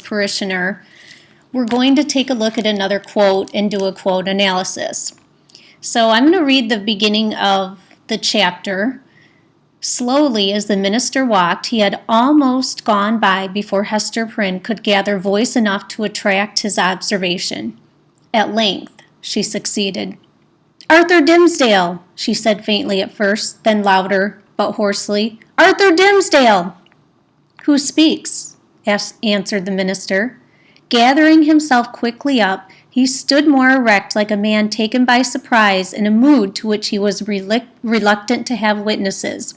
parishioner, we're going to take a look at another quote and do a quote analysis. So I'm going to read the beginning of the chapter. Slowly, as the minister walked, he had almost gone by before Hester Prynne could gather voice enough to attract his observation. At length, she succeeded. "Arthur Dimmesdale," she said faintly at first, then louder but hoarsely. "Arthur Dimmesdale!" "Who speaks?" answered the minister. Gathering himself quickly up, he stood more erect, like a man taken by surprise in a mood to which he was reluctant to have witnesses.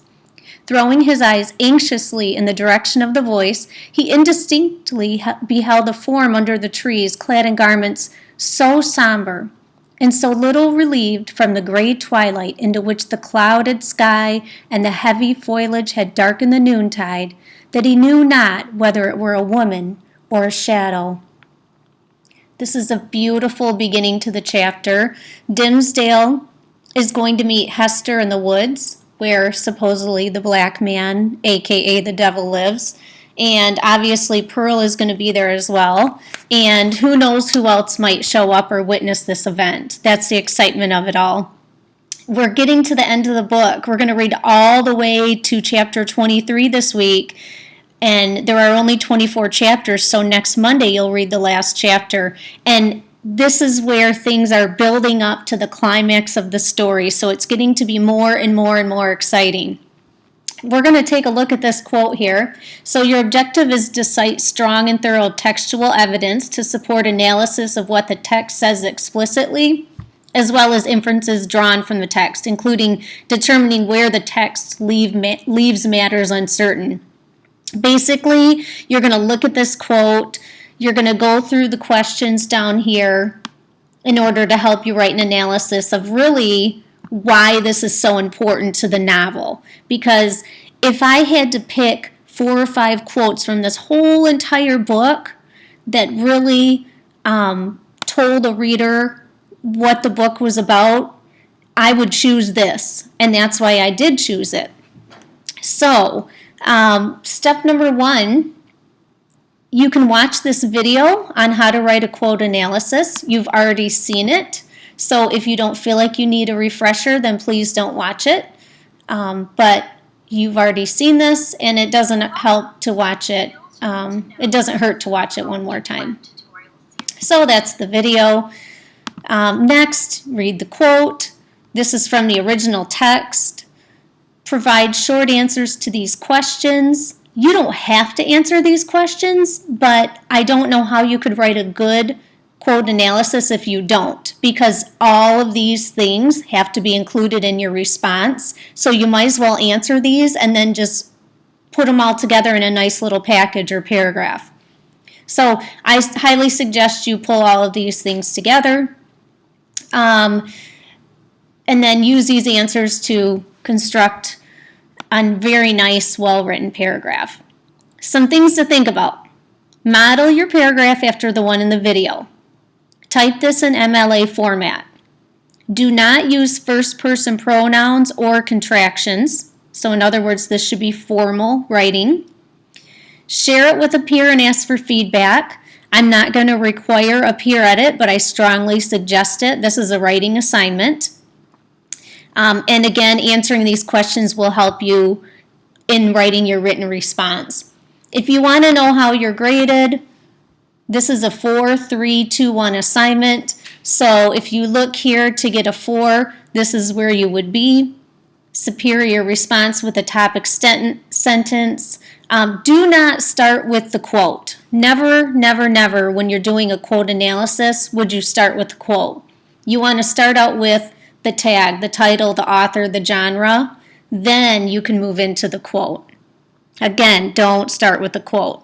Throwing his eyes anxiously in the direction of the voice, he indistinctly beheld a form under the trees, clad in garments so somber and so little relieved from the gray twilight into which the clouded sky and the heavy foliage had darkened the noontide, that he knew not whether it were a woman or a shadow. This is a beautiful beginning to the chapter. Dimmesdale is going to meet Hester in the woods, where supposedly the black man, aka the devil, lives. And obviously Pearl is going to be there as well. And who knows who else might show up or witness this event. That's the excitement of it all. We're getting to the end of the book. We're going to read all the way to chapter 23 this week. And there are only 24 chapters, so next Monday you'll read the last chapter. And this is where things are building up to the climax of the story, so it's getting to be more and more and more exciting. We're going to take a look at this quote here. So your objective is to cite strong and thorough textual evidence to support analysis of what the text says explicitly, as well as inferences drawn from the text, including determining where the text leaves matters uncertain. Basically, you're going to look at this quote, you're going to go through the questions down here in order to help you write an analysis of really why this is so important to the novel. Because if I had to pick 4 or 5 quotes from this whole entire book that really told a reader what the book was about, I would choose this, and that's why I did choose it. So, step number 1, you can watch this video on how to write a quote analysis. You've already seen it, so if you don't feel like you need a refresher, then please don't watch it. But you've already seen this, and it doesn't help to watch it. It doesn't hurt to watch it one more time. So that's the video. Next, read the quote. This is from the original text. Provide short answers to these questions. You don't have to answer these questions, but I don't know how you could write a good quote analysis if you don't, because all of these things have to be included in your response. So you might as well answer these and then just put them all together in a nice little package or paragraph. So I highly suggest you pull all of these things together and then use these answers to construct a very nice, well-written paragraph. Some things to think about. Model your paragraph after the one in the video. Type this in MLA format. Do not use first-person pronouns or contractions. So in other words, this should be formal writing. Share it with a peer and ask for feedback. I'm not going to require a peer edit, but I strongly suggest it. This is a writing assignment. And again, answering these questions will help you in writing your written response. If you want to know how you're graded, this is a 4, 3, 2, 1 assignment. So if you look here to get a 4, this is where you would be. Superior response with a topic sentence. Do not start with the quote. Never, never, never when you're doing a quote analysis would you start with the quote. You want to start out with the tag, the title, the author, the genre. Then you can move into the quote. Again, don't start with the quote.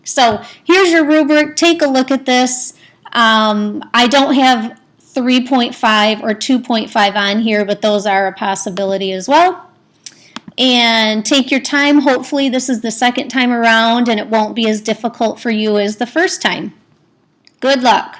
So here's your rubric. Take a look at this. I don't have 3.5 or 2.5 on here, but those are a possibility as well. And take your time. Hopefully this is the second time around and it won't be as difficult for you as the first time. Good luck.